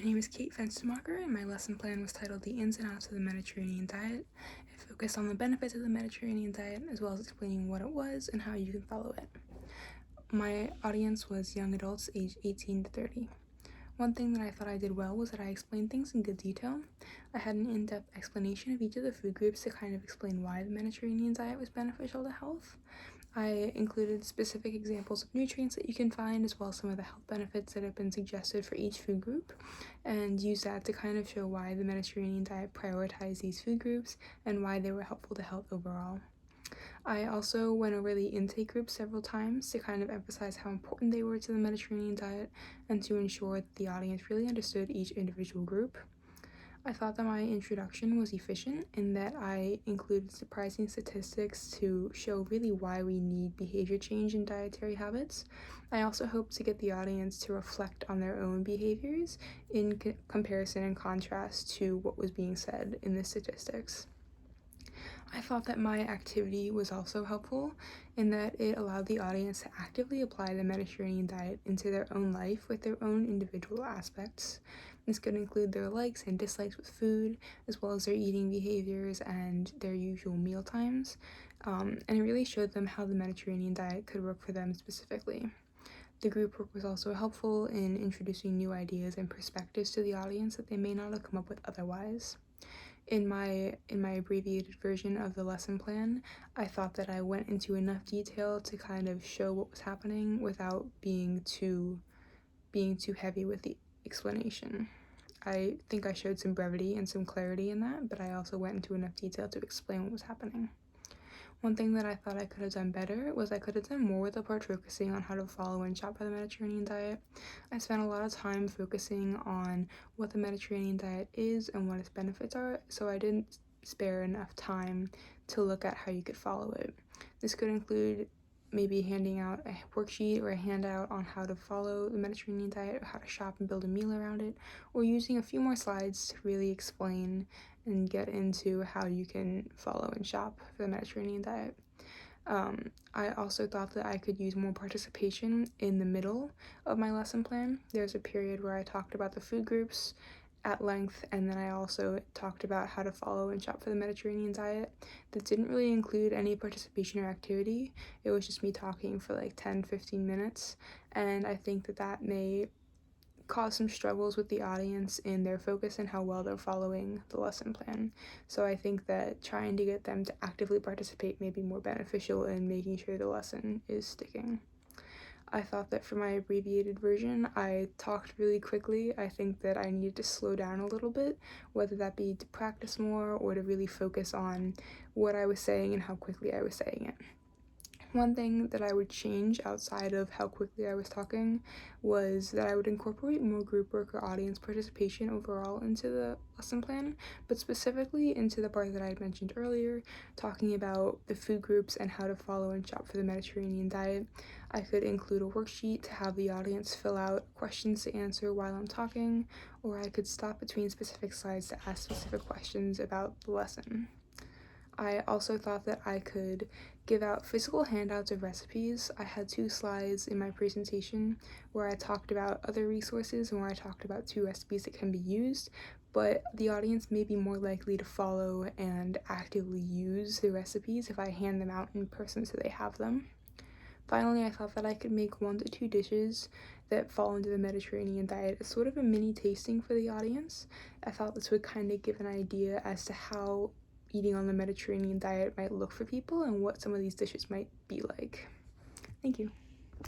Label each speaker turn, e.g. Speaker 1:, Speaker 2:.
Speaker 1: My name is Kate Fenstermacher, and my lesson plan was titled The Ins and Outs of the Mediterranean Diet. It focused on the benefits of the Mediterranean diet, as well as explaining what it was and how you can follow it. My audience was young adults aged 18 to 30. One thing that I thought I did well was that I explained things in good detail. I had an in-depth explanation of each of the food groups to kind of explain why the Mediterranean diet was beneficial to health. I included specific examples of nutrients that you can find, as well as some of the health benefits that have been suggested for each food group, and used that to kind of show why the Mediterranean diet prioritized these food groups and why they were helpful to health overall. I also went over the intake groups several times to kind of emphasize how important they were to the Mediterranean diet and to ensure that the audience really understood each individual group. I thought that my introduction was efficient in that I included surprising statistics to show really why we need behavior change in dietary habits. I also hope to get the audience to reflect on their own behaviors in comparison and contrast to what was being said in the statistics. I thought that my activity was also helpful in that it allowed the audience to actively apply the Mediterranean diet into their own life with their own individual aspects. This could include their likes and dislikes with food, as well as their eating behaviors and their usual meal times, and it really showed them how the Mediterranean diet could work for them specifically. The group work was also helpful in introducing new ideas and perspectives to the audience that they may not have come up with otherwise. In my abbreviated version of the lesson plan, I thought that I went into enough detail to kind of show what was happening without being too heavy with the explanation. I think I showed some brevity and some clarity in that, but I also went into enough detail to explain what was happening. One thing that I thought I could have done better was I could have done more with the part focusing on how to follow and shop for the Mediterranean diet. I spent a lot of time focusing on what the Mediterranean diet is and what its benefits are, so I didn't spare enough time to look at how you could follow it. This could include maybe handing out a worksheet or a handout on how to follow the Mediterranean diet, or how to shop and build a meal around it, or using a few more slides to really explain and get into how you can follow and shop for the Mediterranean diet. I also thought that I could use more participation in the middle of my lesson plan. There's a period where I talked about the food groups at length, and then I also talked about how to follow and shop for the Mediterranean diet. That didn't really include any participation or activity. It was just me talking for like 10-15 minutes, and I think that that may cause some struggles with the audience in their focus and how well they're following the lesson plan. So I think that trying to get them to actively participate may be more beneficial in making sure the lesson is sticking. I thought that for my abbreviated version, I talked really quickly. I think that I needed to slow down a little bit, whether that be to practice more or to really focus on what I was saying and how quickly I was saying it. One thing that I would change outside of how quickly I was talking was that I would incorporate more group work or audience participation overall into the lesson plan, but specifically into the part that I had mentioned earlier, talking about the food groups and how to follow and shop for the Mediterranean diet. I could include a worksheet to have the audience fill out questions to answer while I'm talking, or I could stop between specific slides to ask specific questions about the lesson. I also thought that I could give out physical handouts of recipes. I had 2 slides in my presentation where I talked about other resources and where I talked about 2 recipes that can be used, but the audience may be more likely to follow and actively use the recipes if I hand them out in person so they have them. Finally, I thought that I could make 1 to 2 dishes that fall into the Mediterranean diet as sort of a mini tasting for the audience. I thought this would kind of give an idea as to how eating on the Mediterranean diet might look for people and what some of these dishes might be like. Thank you.